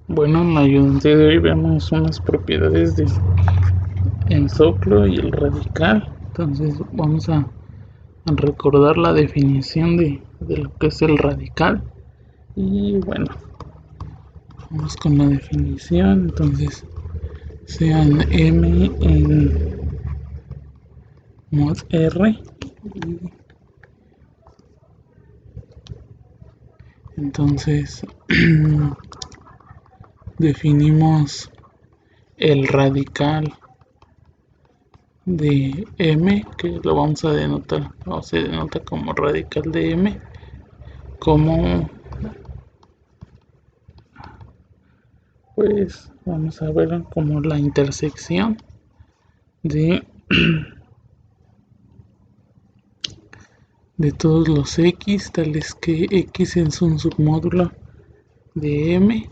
Bueno, en la ayudante de hoy vemos unas propiedades del soclo y el radical. Entonces vamos a recordar la definición de lo que es el radical. Y bueno, vamos con la definición. Entonces, sean m en mod r. Entonces definimos el radical de m, que lo vamos a denotar, o se denota como radical de m, como pues vamos a ver como la intersección de todos los x, tales que x es un submódulo de m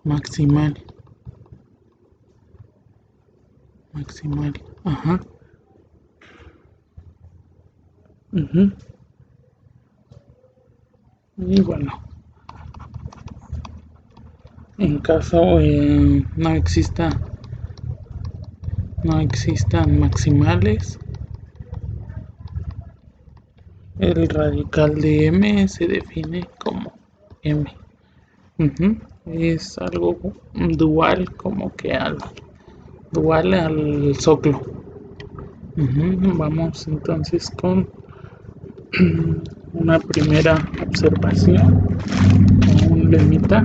maximal. Ajá. Y bueno, en caso no existan maximales, el radical de m se define como m. Es algo dual, como que dual al soclo. Vamos entonces con una primera observación, un lemita.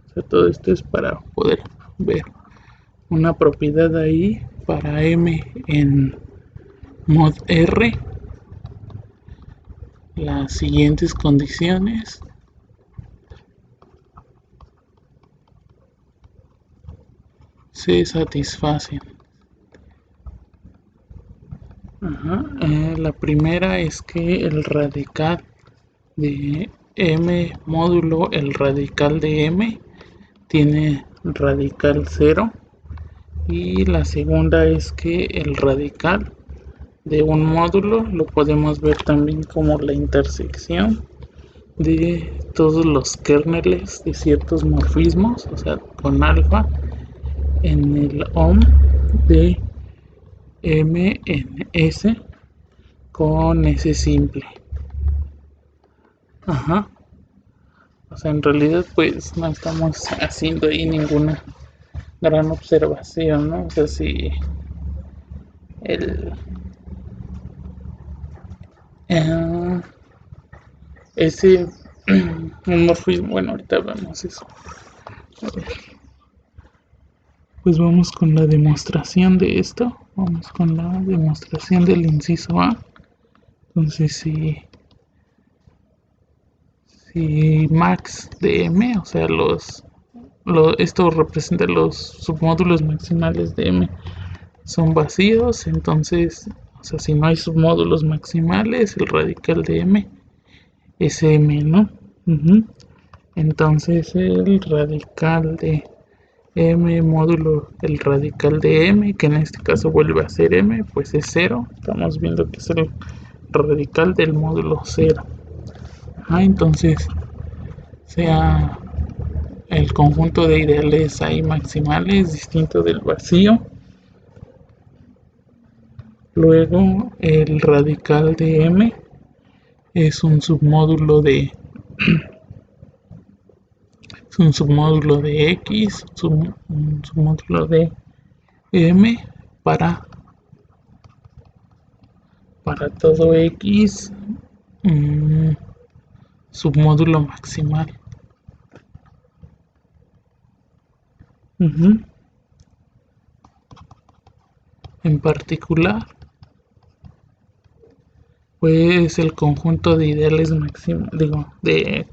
O sea, todo esto es para poder ver una propiedad ahí para m en mod r. Las siguientes condiciones se satisfacen. La primera es que el radical de m módulo el radical de m tiene radical 0, y la segunda es que el radical de un módulo lo podemos ver también como la intersección de todos los kernels de ciertos morfismos, o sea, con alfa en el OM de m en s con s simple. O sea, en realidad pues no estamos haciendo ahí ninguna gran observación, ¿no? O sea, si el ese un morfismo, bueno, ahorita vemos eso. Pues vamos con la demostración de esto. Vamos con la demostración del inciso A. Entonces, si max de m, o sea, esto representa los submódulos maximales de m, son vacíos, entonces, o sea, si no hay submódulos maximales, el radical de m es m, ¿no? Entonces el radical de m módulo el radical de m, que en este caso vuelve a ser m, pues es 0. Estamos viendo que es el radical del módulo 0. Entonces, sea el conjunto de ideales ahí maximales distinto del vacío. Luego el radical de m es un submódulo de x, un submódulo de m para todo x, submódulo maximal. En particular, pues el conjunto de ideales de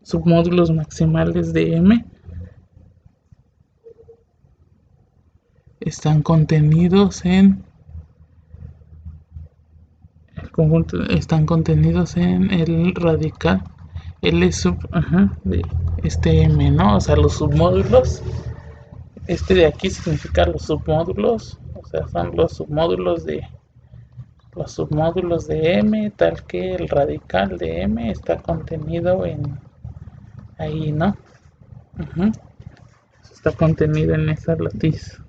submódulos maximales de m están contenidos en el radical L sub de este m, ¿no? O sea, los submódulos, este de aquí significa los submódulos, o sea, son los submódulos de los submódulos de M, tal que el radical de M está contenido en ahí, ¿no? Está contenido en esa latiz.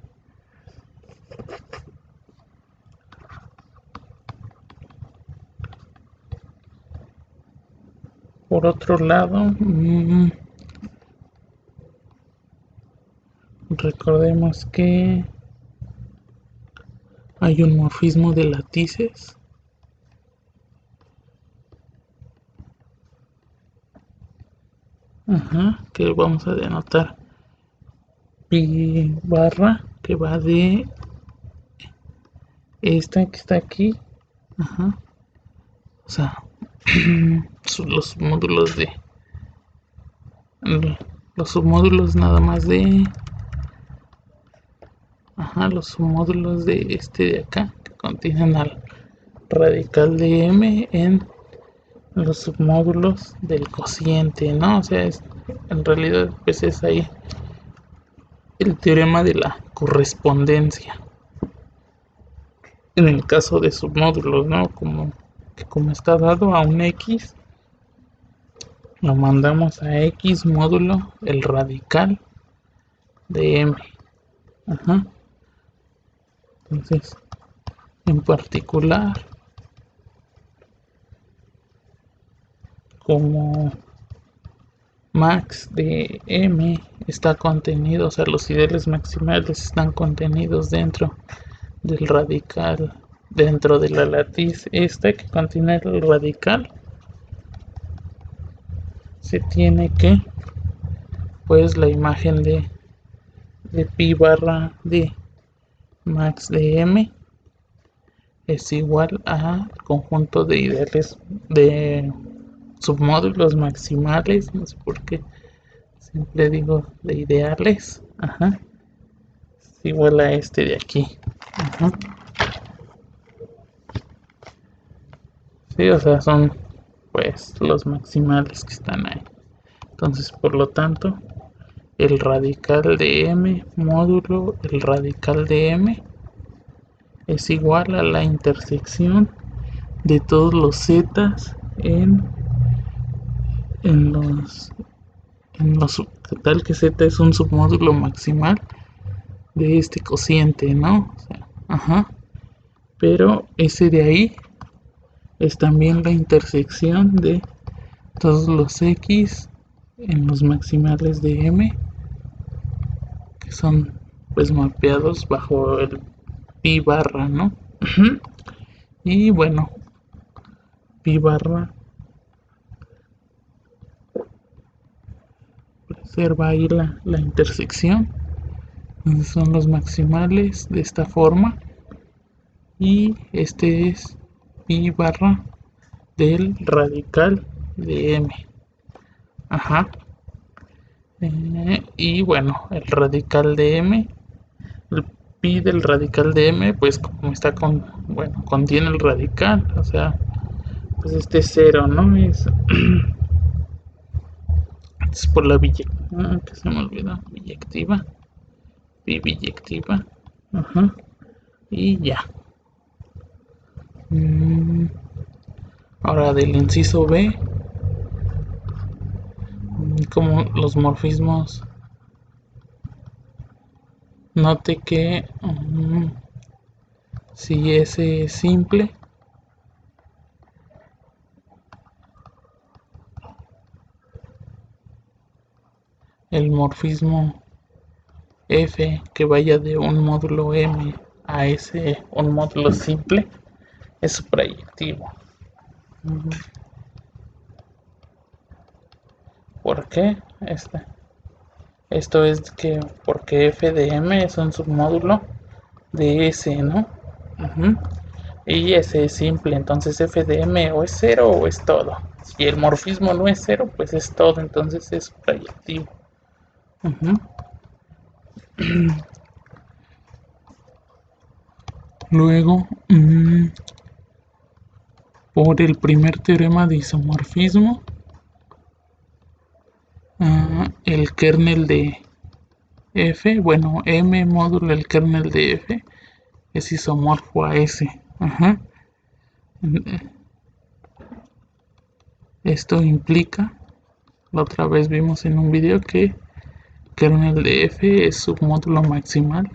Por otro lado, recordemos que hay un morfismo de latices. Que vamos a denotar pi barra, que va de esta que está aquí. O sea, los módulos de los submódulos nada más de los submódulos de este de acá, que contienen al radical de m en los submódulos del cociente, ¿no? O sea, en realidad pues es ahí el teorema de la correspondencia en el caso de submódulos, ¿no? Como está dado a un x, lo mandamos a x módulo el radical de m. Entonces, en particular, como max de m está contenido, o sea, los ideales maximales están contenidos dentro del radical, dentro de la latiz esta que contiene el radical, se tiene que, pues, la imagen de pi barra de max de m es igual al conjunto de ideales de submódulos maximales, no sé por qué siempre digo de ideales, es igual a este de aquí. Sí, o sea, son pues los maximales que están ahí. Entonces, por lo tanto, el radical de m módulo el radical de m es igual a la intersección de todos los zetas en los tal que z es un submódulo maximal de este cociente, ¿no? O sea, pero ese de ahí es también la intersección de todos los x en los maximales de m, que son pues mapeados bajo el pi barra, ¿no? Y bueno, pi barra preserva ahí la intersección. Entonces son los maximales de esta forma. Y este es pi barra del radical de m. Y bueno, el radical de m, el pi del radical de m, pues como está bueno, contiene el radical, o sea, pues este es cero, ¿no? Es por la que se me olvidó, biyectiva, pi biyectiva, y ya. Ahora del inciso B, como los morfismos, note que si S es simple, el morfismo F que vaya de un módulo M a ese un módulo simple es proyectivo. ¿Por qué? Esto es que porque f de m es un submódulo de S, ¿no? Y S es simple, entonces f de m o es cero o es todo. Si el morfismo no es cero, pues es todo, entonces es proyectivo. Luego, por el primer teorema de isomorfismo, el kernel de f, bueno, m módulo el kernel de f es isomorfo a S. Esto implica, la otra vez vimos en un video que kernel de F es su módulo maximal.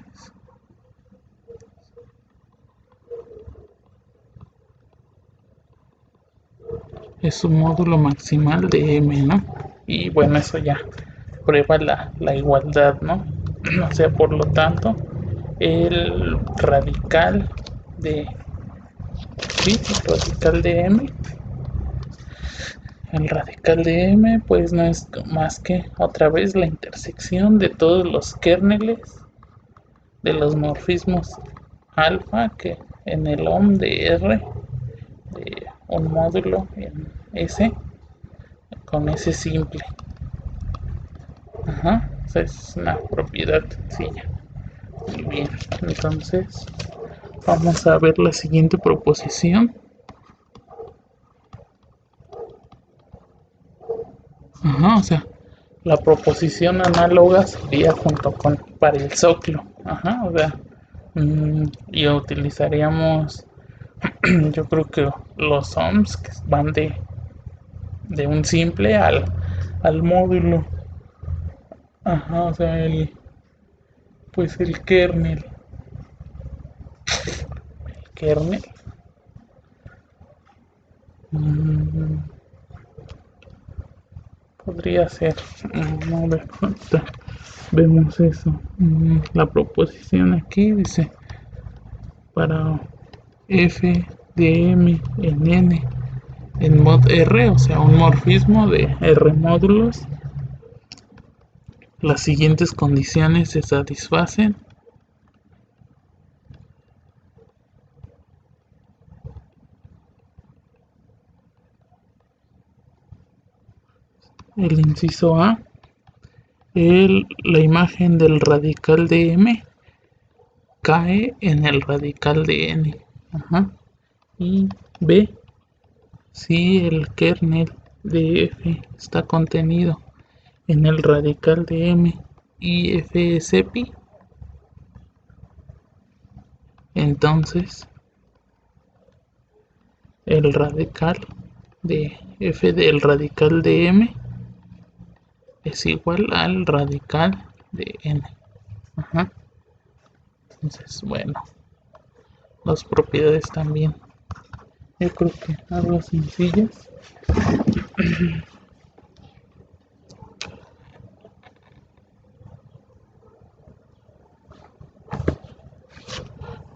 Es un módulo maximal de M, ¿no? Y bueno, eso ya prueba la igualdad, ¿no? O sea, por lo tanto, el radical de, sí, el radical de M, el radical de M, pues no es más que otra vez la intersección de todos los kernels de los morfismos alfa que en el OM de R, de un módulo en S, con S simple. Ajá, o sea, es una propiedad sencilla. Muy bien, entonces vamos a ver la siguiente proposición. Ajá, o sea, la proposición análoga sería junto con para el soclo. Ajá, o sea, y utilizaríamos yo creo que los ohms que van de un simple al módulo. Ajá, o sea, pues el kernel. Mm, podría ser. A ver, vemos eso. La proposición aquí dice para f de m en n en mod r, o sea, un morfismo de r módulos. Las siguientes condiciones se satisfacen. El inciso A, la imagen del radical de m cae en el radical de n. Ajá. Y B, si el kernel de f está contenido en el radical de m y f es epi, entonces el radical de f del radical de m es igual al radical de n. Ajá. Entonces, bueno, las propiedades también. Yo creo que algo sencillas.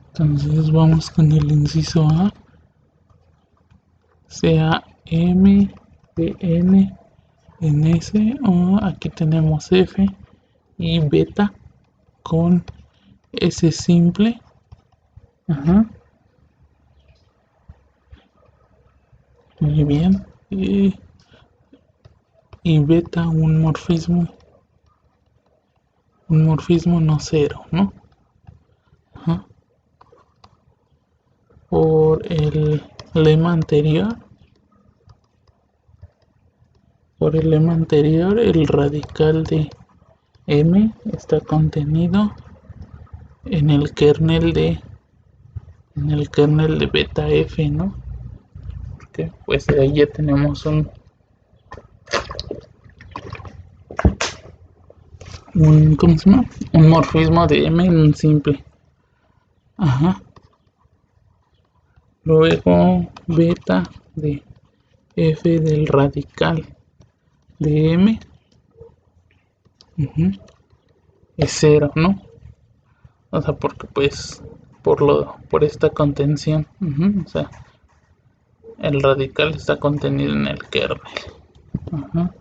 Entonces vamos con el inciso A. Sea m de n en S, o aquí tenemos F y beta con S simple. Ajá. Muy bien. Y beta un morfismo no cero, ¿no? Ajá. Por el lema anterior. El radical de M está contenido en el kernel de beta F, ¿no? Porque pues de ahí ya tenemos un ¿cómo se llama? Un morfismo de M en un simple. Ajá. Luego beta de F del radical de M es cero, ¿no? O sea, porque pues por esta contención, o sea, el radical está contenido en el kernel. Ajá.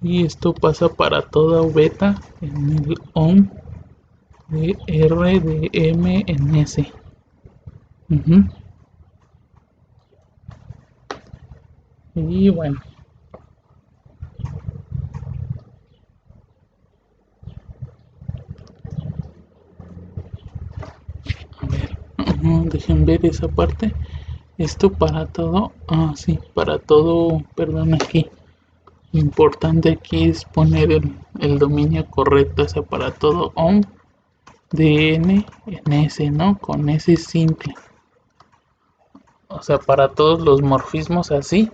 Y esto pasa para toda beta en el ohm de R de M en S. Y bueno, a ver, dejen ver esa parte. Esto para todo, sí, para todo, perdón, aquí. Lo importante aquí es poner el dominio correcto, o sea, para todo ohm de n en S, ¿no? Con S simple. O sea, para todos los morfismos así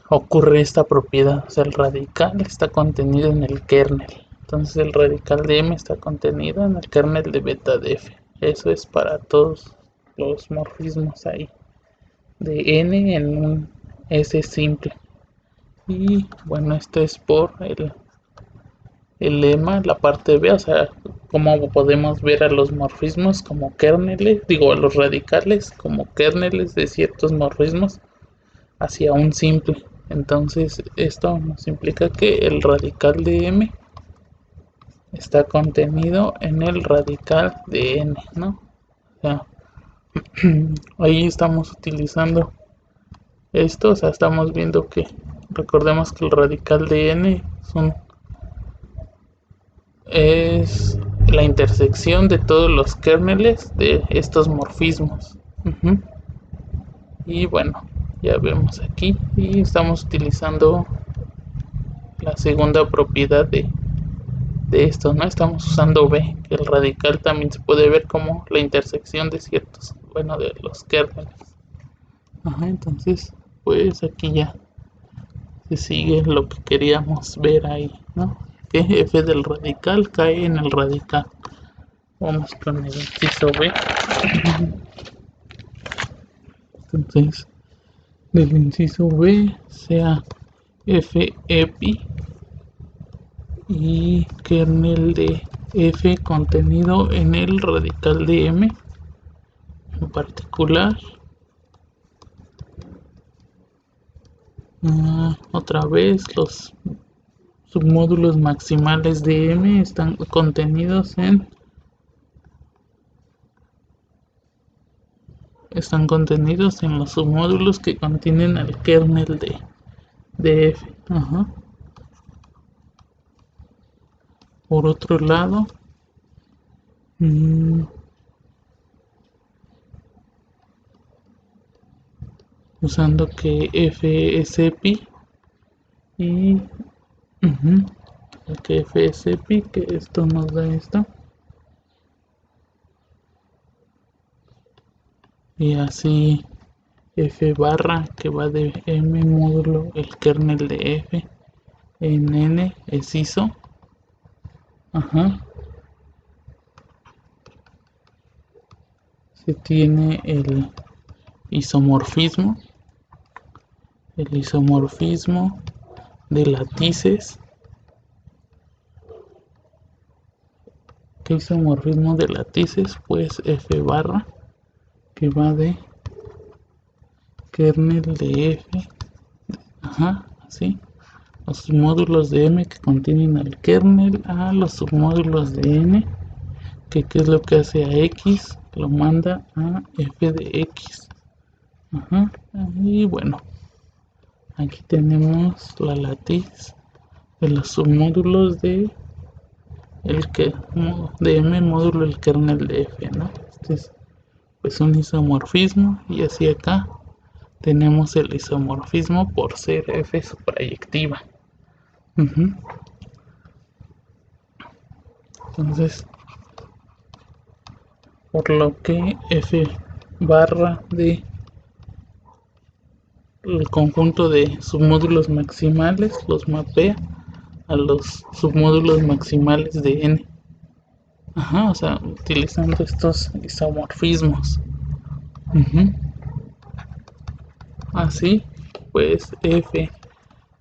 ocurre esta propiedad. O sea, el radical está contenido en el kernel. Entonces el radical de M está contenido en el kernel de beta de F. Eso es para todos los morfismos ahí. De N en un S simple. Y bueno, esto es por el lema, la parte B, o sea, cómo podemos ver a los morfismos como kernels, digo, a los radicales como kernels de ciertos morfismos hacia un simple. Entonces, esto nos implica que el radical de M está contenido en el radical de N, ¿no? O sea, ahí estamos utilizando esto, o sea, estamos viendo que, recordemos que el radical de N es la intersección de todos los kernels de estos morfismos. Y bueno, ya vemos aquí y estamos utilizando la segunda propiedad de esto, ¿no? Estamos usando B, que el radical también se puede ver como la intersección de ciertos, bueno, de los kernels. Entonces, pues aquí ya se sigue lo que queríamos ver ahí, ¿no? Que F del radical cae en el radical. Vamos con el inciso B. Entonces, del inciso B sea F epi y kernel de F contenido en el radical de M en particular. Otra vez los submódulos maximales de M están contenidos en los submódulos que contienen el kernel de F. Por otro lado, usando que F es epi y que F es epi, que esto nos da esto. Y así F barra que va de M módulo el kernel de F en N es ISO. Se tiene el isomorfismo de latices. ¿Qué isomorfismo de latices? Pues F barra que va de kernel de F, así, los submódulos de M que contienen al kernel a los submódulos de N, que qué es lo que hace a X, lo manda a F de X. Y bueno, aquí tenemos la latiz de los submódulos de M módulo el kernel de F, ¿no? Este es pues un isomorfismo, y así acá tenemos el isomorfismo por ser F suprayectiva. Entonces, por lo que F barra de el conjunto de submódulos maximales los mapea a los submódulos maximales de N. O sea, utilizando estos isomorfismos. Así, pues F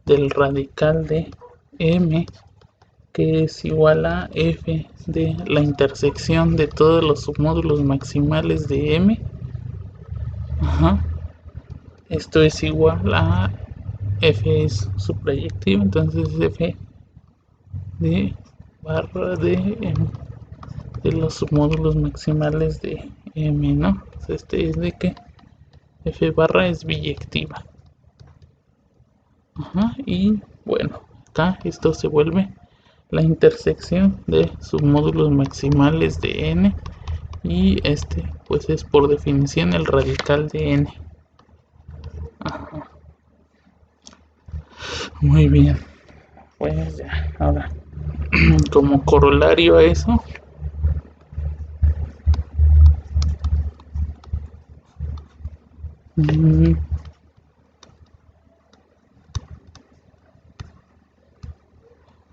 del radical de M, que es igual a F de la intersección de todos los submódulos maximales de M. Esto es igual a F es suprayectiva, entonces F de barra de M de los submódulos maximales de M, ¿no? Este es de que F barra es biyectiva. Y bueno, acá esto se vuelve la intersección de submódulos maximales de N, y este pues es por definición el radical de N. Muy bien, pues ya, ahora como corolario a eso,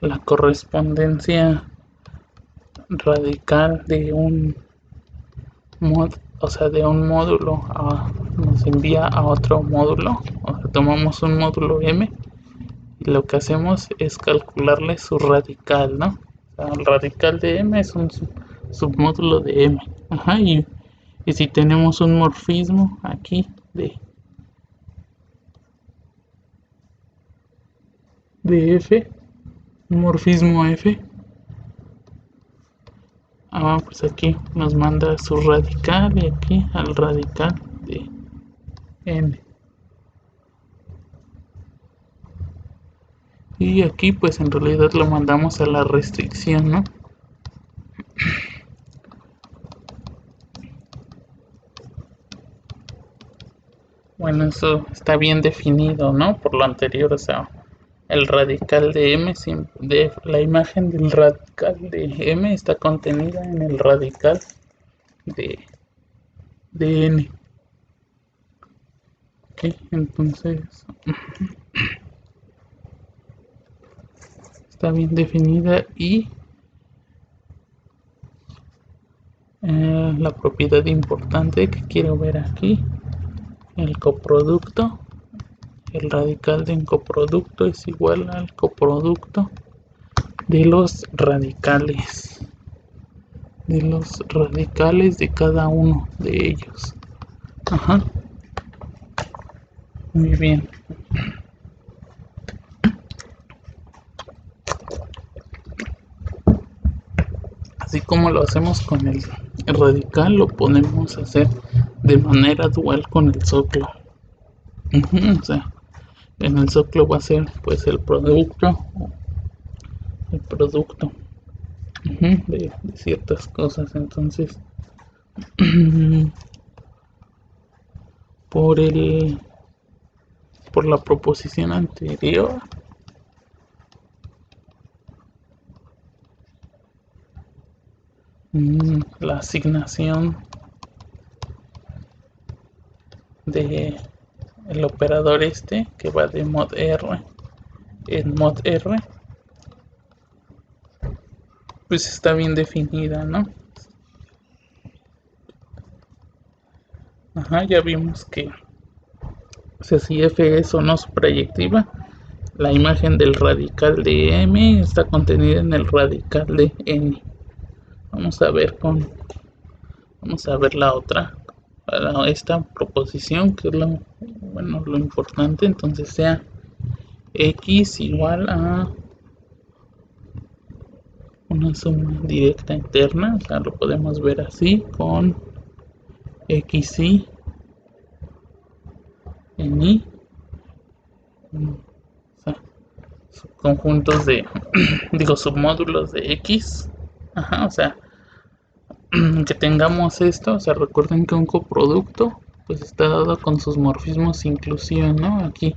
la correspondencia radical de un o sea, de un módulo nos envía a otro módulo. O sea, tomamos un módulo M y lo que hacemos es calcularle su radical, ¿no? O sea, el radical de M es un submódulo de M. Ajá, y si tenemos un morfismo aquí de F, un morfismo F, pues aquí nos manda su radical y aquí al radical de N. Y aquí pues en realidad lo mandamos a la restricción, ¿no? Bueno, eso está bien definido, ¿no? Por lo anterior, o sea, el radical de M, de la imagen del radical de M está contenida en el radical de, de N. Ok, entonces está bien definida y la propiedad importante que quiero ver aquí, el coproducto, el radical de un coproducto es igual al coproducto de los radicales de cada uno de ellos. Ajá, muy bien. Así como lo hacemos con el radical, lo podemos hacer de manera dual con el soclo. O sea, en el soclo va a ser pues el producto de ciertas cosas. Entonces por por la proposición anterior, la asignación de el operador este que va de mod R en mod R, pues está bien definida, ¿no? Ajá, ya vimos que, o sea, si F es o no proyectiva, la imagen del radical de M está contenida en el radical de N. Vamos a ver la otra, esta proposición que es lo importante. Entonces sea X igual a una suma directa interna, o sea, lo podemos ver así con XY en Y, o sea, subconjuntos de digo submódulos de X. Ajá, o sea, que tengamos esto, o sea, recuerden que un coproducto pues está dado con sus morfismos inclusión, ¿no? Aquí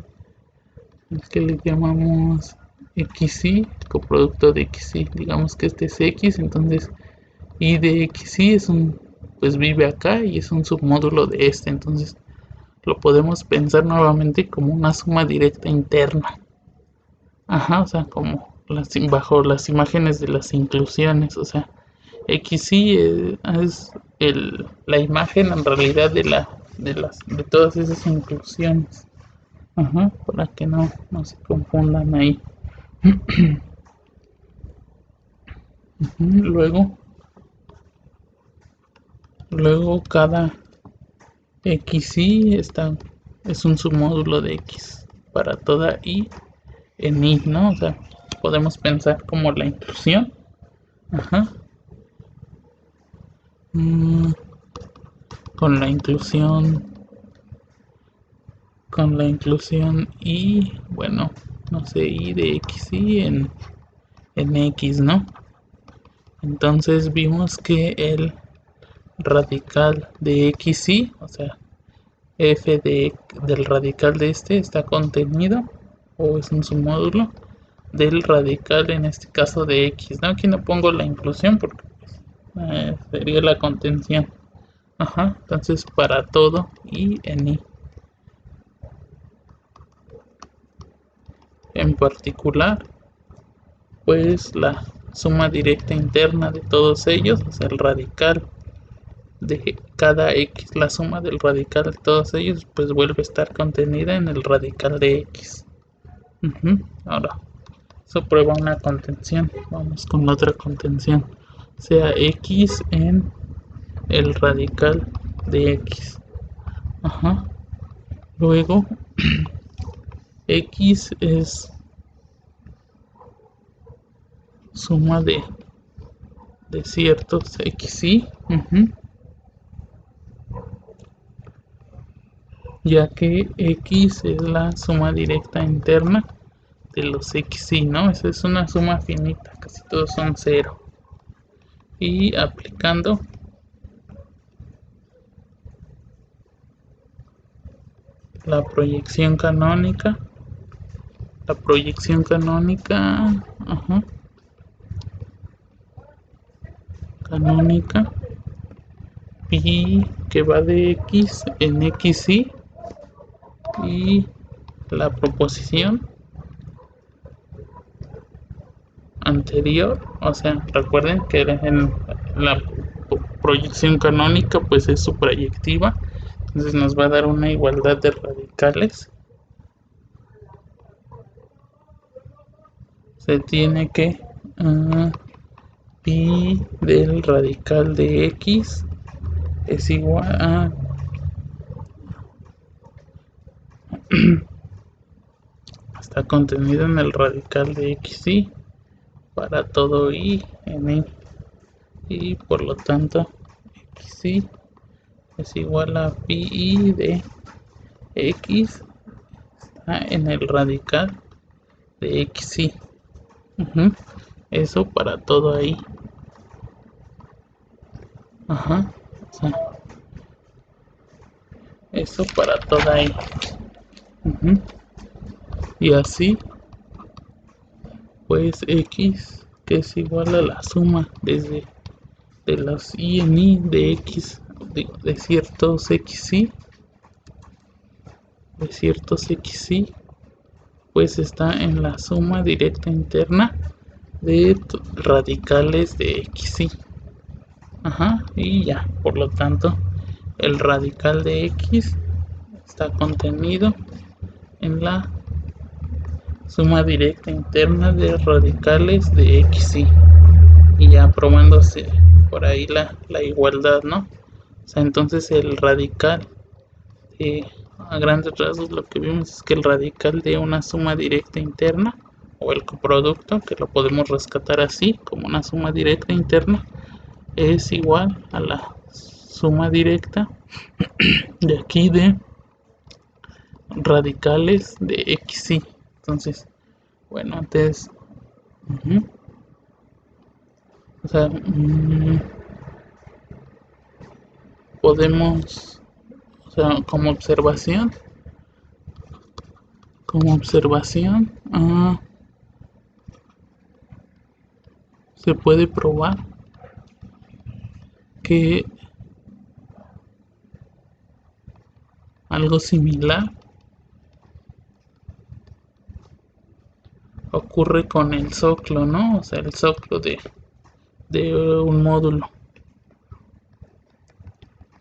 es que le llamamos XY, coproducto de XY, digamos que este es X, entonces Y de XY es pues vive acá y es un submódulo de este, entonces lo podemos pensar nuevamente como una suma directa interna. Ajá, o sea, como bajo las imágenes de las inclusiones, o sea, XY es la imagen en realidad de todas esas inclusiones. Ajá, para que no se confundan ahí. Luego cada XY es un submódulo de X para toda Y en Y, ¿no? O sea, podemos pensar como la inclusión. Ajá. Mm, con la inclusión. Y, bueno, no sé, Y de XY en X, ¿no? Entonces vimos que el radical de XY, o sea, F del radical de este está contenido o es un submódulo del radical en este caso de X, ¿no? Aquí no pongo la inclusión porque sería la contención. Ajá, entonces para todo y en Y en particular pues la suma directa interna de todos ellos, o sea, el radical de cada x, la suma del radical de todos ellos, pues vuelve a estar contenida en el radical de x. Ahora, eso prueba una contención. Vamos con la otra contención, sea x en el radical de x. Luego, x es suma de ciertos xy, ya que x es la suma directa interna de los xy, ¿no? Esa es una suma finita, casi todos son 0. Y aplicando la proyección canónica, canónica pi que va de x en xy, y la proposición anterior, o sea, recuerden que en la proyección canónica pues es suprayectiva, entonces nos va a dar una igualdad de radicales. Se tiene que pi del radical de x es igual a está contenido en el radical de xy para todo y en y, y por lo tanto xy es igual a pi de x está en el radical de xy. Eso para todo ahí. O sea, eso para todo ahí. Y así pues x, que es igual a la suma desde de los y en y de x de ciertos xy, pues está en la suma directa interna de radicales de xy. Y ya, por lo tanto el radical de x está contenido en la suma directa interna de radicales de xy, y ya probándose por ahí la igualdad, ¿no? O sea, entonces el radical a grandes rasgos lo que vimos es que el radical de una suma directa interna, o el coproducto, que lo podemos rescatar así como una suma directa interna, es igual a la suma directa de aquí de radicales de xy. Entonces, bueno, antes o sea, podemos, o sea, como observación se puede probar que algo similar ocurre con el zoclo, ¿no? O sea, el zoclo de un módulo.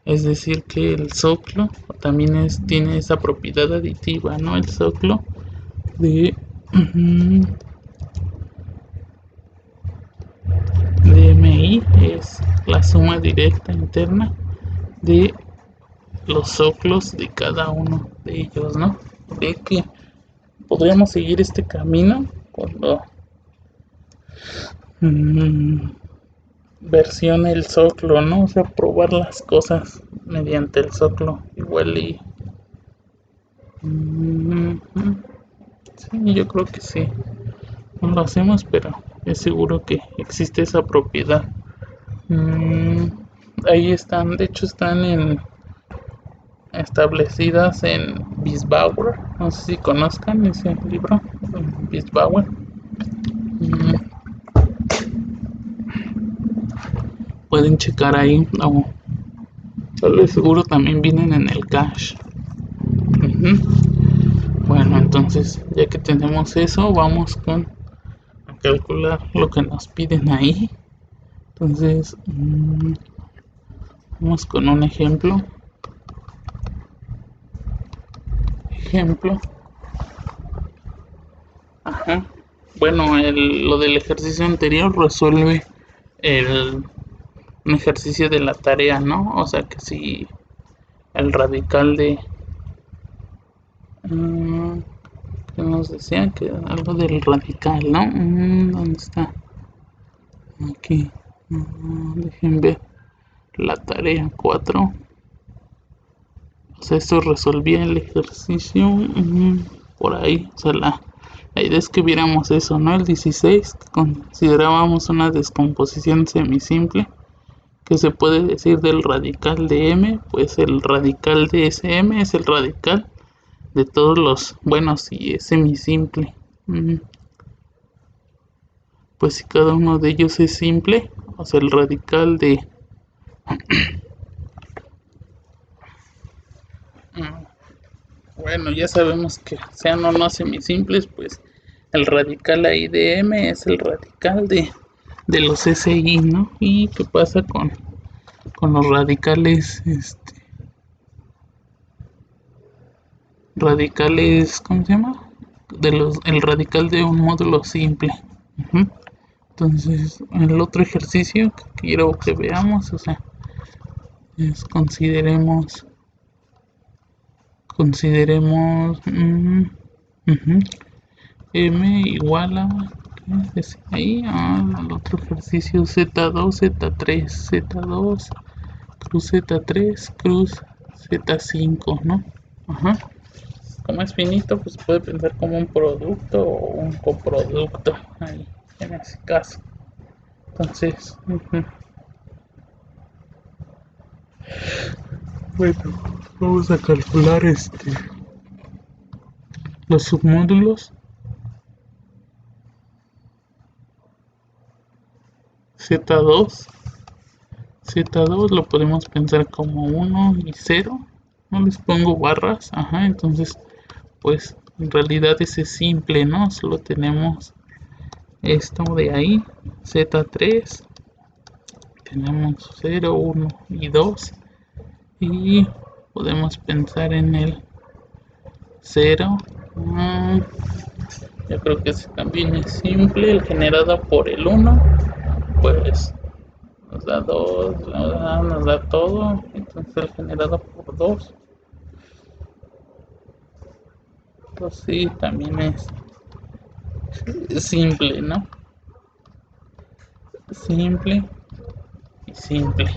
Es decir, que el zoclo también tiene esa propiedad aditiva, ¿no? El zoclo de MI es la suma directa interna de los zoclos de cada uno de ellos, ¿no? De que podríamos seguir este camino cuando versione el zoclo, ¿no? O sea, probar las cosas mediante el zoclo igual y sí, yo creo que sí, no lo hacemos, pero es seguro que existe esa propiedad. Ahí están, de hecho están establecidas en Biesbauer, no sé si conozcan ese libro, Biesbauer. Pueden checar ahí, seguro también vienen en el cache. Bueno, entonces ya que tenemos eso, vamos con calcular lo que nos piden ahí. Entonces, vamos con un ejemplo. Ajá. Bueno, lo del ejercicio anterior resuelve un ejercicio de la tarea, ¿no? O sea que si el radical de... ¿qué nos decía? Que algo del radical, ¿no? ¿Dónde está? Aquí. Dejen ver la tarea 4. O sea, esto resolvía el ejercicio por ahí. O sea, la idea es que viéramos eso, ¿no? El 16 considerábamos una descomposición semisimple. Que se puede decir del radical de m? Pues el radical de ese m es el radical de todos los... Bueno, si es semisimple. Pues si cada uno de ellos es simple, o sea, el radical de... Bueno, ya sabemos que sean o no semisimples, pues el radical ahí de m es el radical de los SI, ¿no? ¿Y qué pasa con los radicales, radicales, ¿cómo se llama? El radical de un módulo simple. Entonces, el otro ejercicio que quiero que veamos, o sea, es consideremos m igual a, ¿qué es ahí? Al otro ejercicio z2, z3, z2, cruz z3, cruz z5, ¿no? Ajá. Como es finito, pues puede pensar como un producto o un coproducto ahí, en ese caso. Entonces, bueno, vamos a calcular los submódulos z2. Z2 lo podemos pensar como 1 y 0. No les pongo barras. Ajá, entonces, pues en realidad ese es simple, ¿no? Solo tenemos esto de ahí, Z3. Tenemos 0, 1 y 2. Y podemos pensar en el 0. Yo creo que ese también es simple. El generado por el 1, pues nos da 2, nos da todo. Entonces el generado por 2, pues sí, también es simple, ¿no? Simple y simple.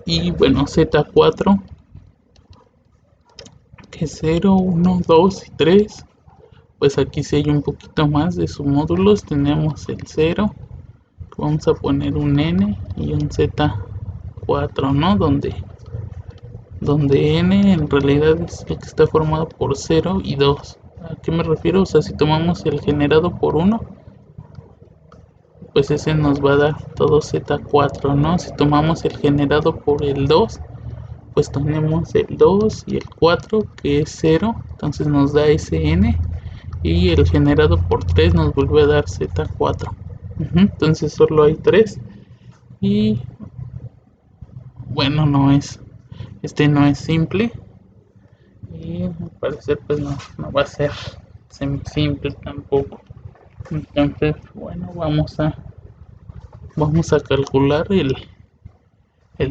Y bueno, Z4, que 0, 1, 2 y 3. Pues aquí sí hay un poquito más de submódulos. Tenemos el 0, vamos a poner un N y un Z4, ¿no? Donde N en realidad es lo que está formado por 0 y 2. ¿A qué me refiero? O sea, si tomamos el generado por 1, pues ese nos va a dar todo Z4, ¿no? Si tomamos el generado por el 2, pues tenemos el 2 y el 4, que es 0, entonces nos da SN, y el generado por 3 nos vuelve a dar Z4. Entonces solo hay 3, y bueno, no es simple, y al parecer pues no va a ser simple tampoco. Entonces, bueno, vamos a calcular el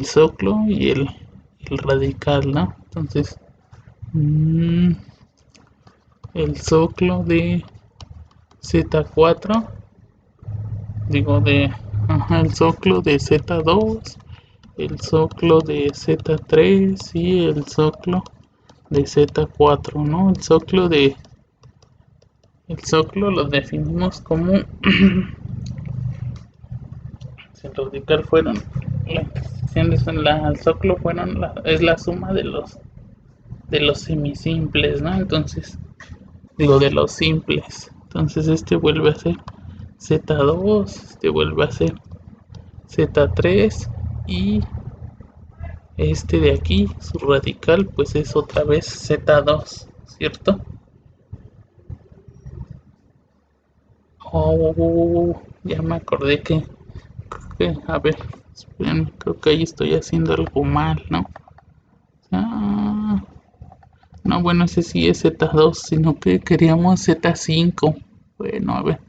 soclo y el radical, ¿no? Entonces, el soclo de Z4, digo el soclo de Z2, el soclo de Z3 y el soclo de Z4, ¿no? El soclo lo definimos como si el radical fueron la intersección de el soclo es la suma de los semisimples, ¿no? Entonces, digo, de los simples. Entonces este vuelve a ser Z2, este vuelve a ser Z3, y este de aquí, su radical, pues es otra vez Z2, ¿cierto? Oh, ya me acordé a ver, esperen, creo que ahí estoy haciendo algo mal, ¿no? Ah, no, bueno, ese sí es Z2, sino que queríamos Z5. Bueno, a ver,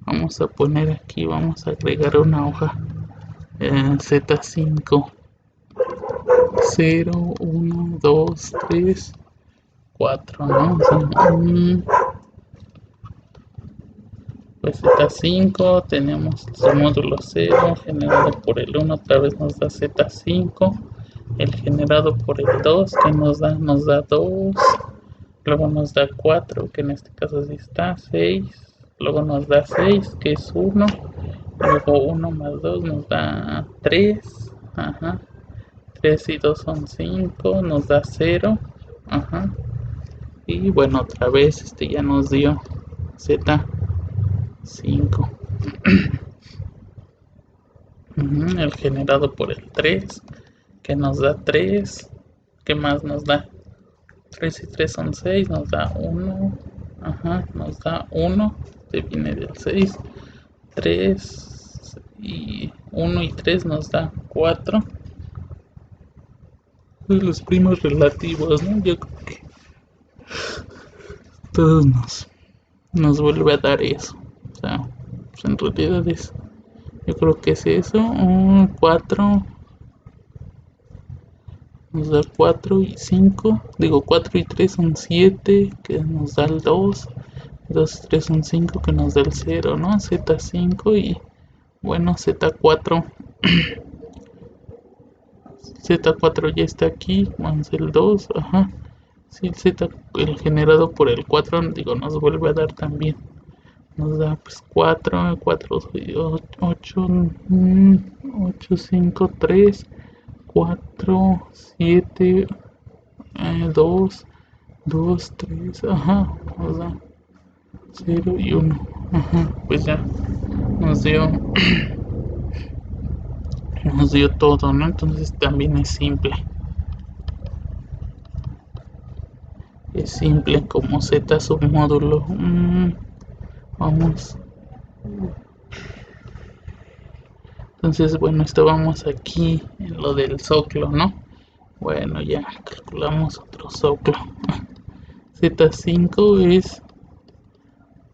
vamos a poner aquí, vamos a agregar una hoja Z5. 0, 1, 2, 3, 4, ¿no? O sea, pues Z5, tenemos su módulo 0 generado por el 1, otra vez nos da Z5, el generado por el 2 que nos da 2, luego nos da 4 que en este caso sí está 6, luego nos da 6 que es 1, luego 1 más 2 nos da 3, ajá, 3 y 2 son 5, nos da 0, ajá, y bueno, otra vez ya nos dio Z5. El generado por el 3 que nos da 3, ¿qué más nos da? 3 y 3 son 6, nos da 1, ajá, nos da 1, este viene del 6, 3 y 1 y 3 nos da 4. Pues los primos relativos, ¿no? Yo creo que todos nos vuelve a dar eso. O sea, pues en realidad yo creo que es eso, 4. Nos da 4 y 5, digo 4 y 3 son 7, que nos da el 2, 2 y 3 son 5, que nos da el 0, ¿no? Z5 y bueno, Z4, Z4 ya está aquí, más el 2, ajá, sí, el generado por el 4, digo, nos vuelve a dar también, nos da pues 4, 4, 8, 8, 5, 3, 4, 7, 2, 2, 3, ajá, nos da 0 y 1, ajá, pues ya nos dio, nos dio todo, ¿no? Entonces también es simple como Z submódulo. Vamos, entonces bueno, estábamos aquí en lo del zoclo, ¿no? Bueno, ya calculamos otro zoclo. Z5 es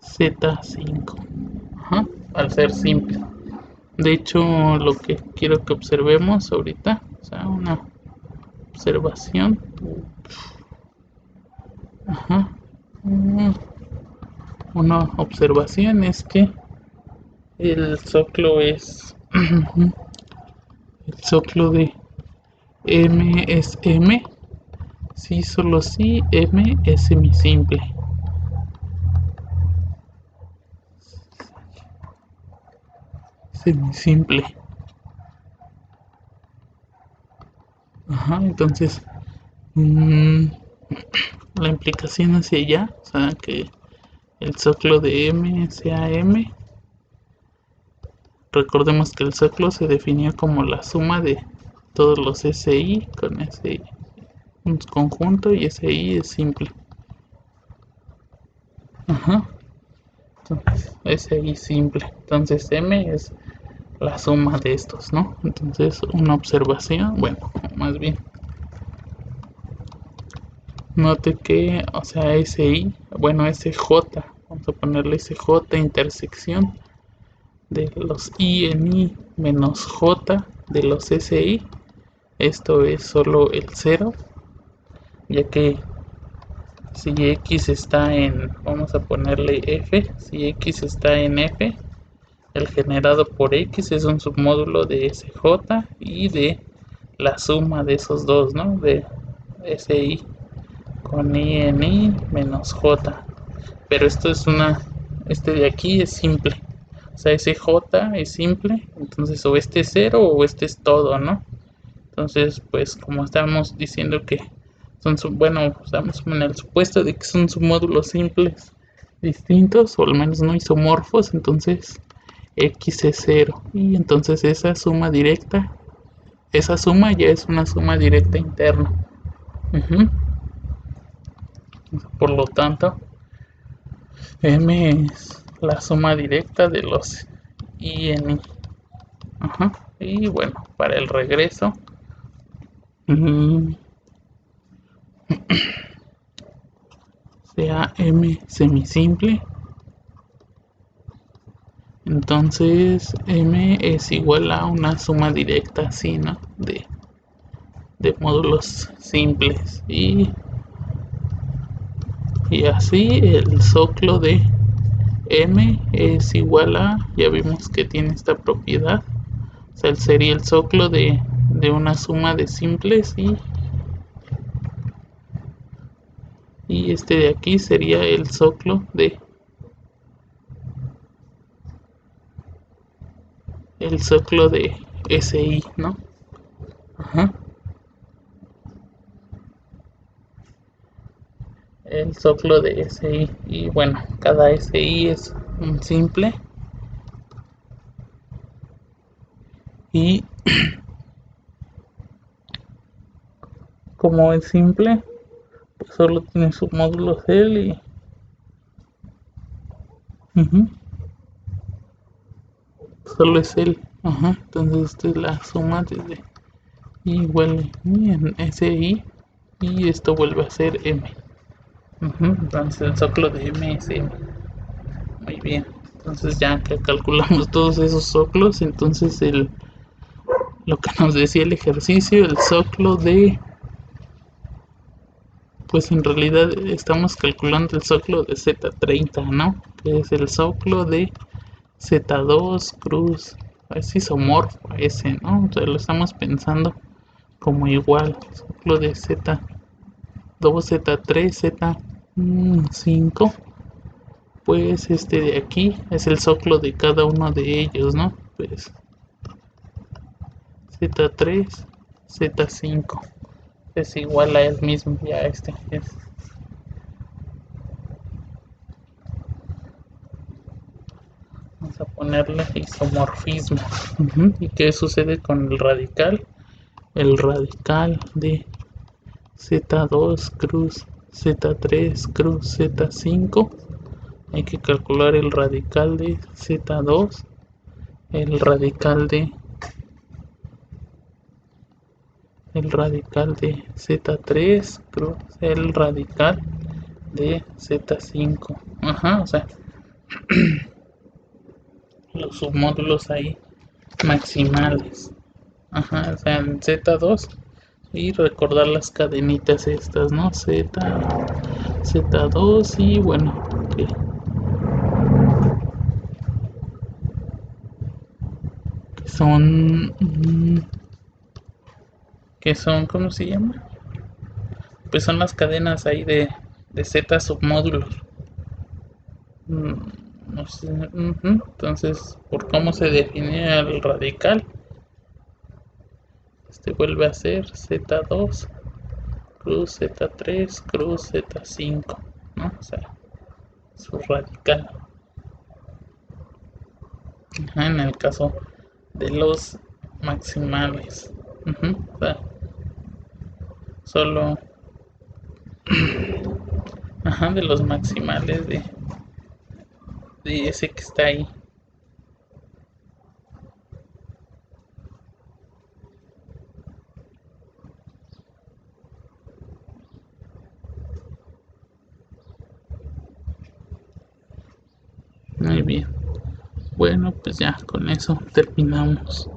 Z5, ajá, al ser simple. De hecho, lo que quiero que observemos ahorita, o sea, una observación, ajá, una observación es que el zoclo es el zoclo de M es M, si solo si M es semisimple. Semisimple. Ajá, entonces la implicación hacia allá, o sea que el zoclo de M sea M. Recordemos que el zoclo se definía como la suma de todos los SI con SI un conjunto y SI es simple. Ajá. Entonces, SI simple. Entonces M es la suma de estos, ¿no? Entonces una observación, bueno, más bien. Note que, o sea, SI, bueno, SJ, vamos a ponerle SJ intersección de los I en I menos J de los SI. Esto es solo el 0, ya que si X está en, vamos a ponerle F, si X está en F, el generado por X es un submódulo de SJ y de la suma de esos dos, ¿no? De SI con I en I menos J. Pero esto es este de aquí es simple. O sea, ese J es simple, entonces o este es 0 o este es todo, ¿no? Entonces, pues como estamos diciendo que bueno, estamos en el supuesto de que son submódulos simples distintos o al menos no isomorfos, entonces X es 0 y entonces esa suma directa, esa suma ya es una suma directa interna. Por lo tanto, M es la suma directa de los I en I. Ajá. Y bueno, para el regreso, sea M semisimple, entonces M es igual a una suma directa así, ¿no? De módulos simples. Y así el soclo de M es igual a, ya vimos que tiene esta propiedad, o sea, sería el soclo de una suma de simples y este de aquí sería el soclo de SI, ¿no? Ajá. El soclo de SI. Y bueno, cada SI es un simple. Y como es simple, pues solo tiene submódulos él y solo es él. Ajá. Entonces esta es la suma desde igual en SI y esto vuelve a ser M. Entonces el soclo de M es M. Muy bien. Entonces ya que calculamos todos esos soclos, entonces lo que nos decía el ejercicio, el soclo de, pues en realidad estamos calculando el soclo de Z30, ¿no? Que es el soclo de Z2 cruz, es isomorfo ese, ¿no? O sea, lo estamos pensando como igual, soclo de Z2, Z3, Z5, pues este de aquí es el soclo de cada uno de ellos, ¿no? Pues Z3, Z5 es igual a él mismo, ya este es. Vamos a ponerle isomorfismo. ¿Y qué sucede con el radical? El radical de Z2 cruz Z3 cruz Z5. Hay que calcular el radical de Z2, el radical de Z3 cruz el radical de Z5. Ajá, o sea, los submódulos ahí maximales. Ajá, o sea, en Z2 y recordar las cadenitas estas, ¿no? Z2 y bueno, que son, ¿cómo se llama? Pues son las cadenas ahí de Z submódulos. No sé, entonces, por cómo se define el radical, este vuelve a ser Z2 cruz Z3 cruz Z5, ¿no? O sea, su radical. Ajá, en el caso de los maximales. O sea, solo ajá, de los maximales de ese que está ahí. Muy bien. Bueno, pues ya con eso terminamos.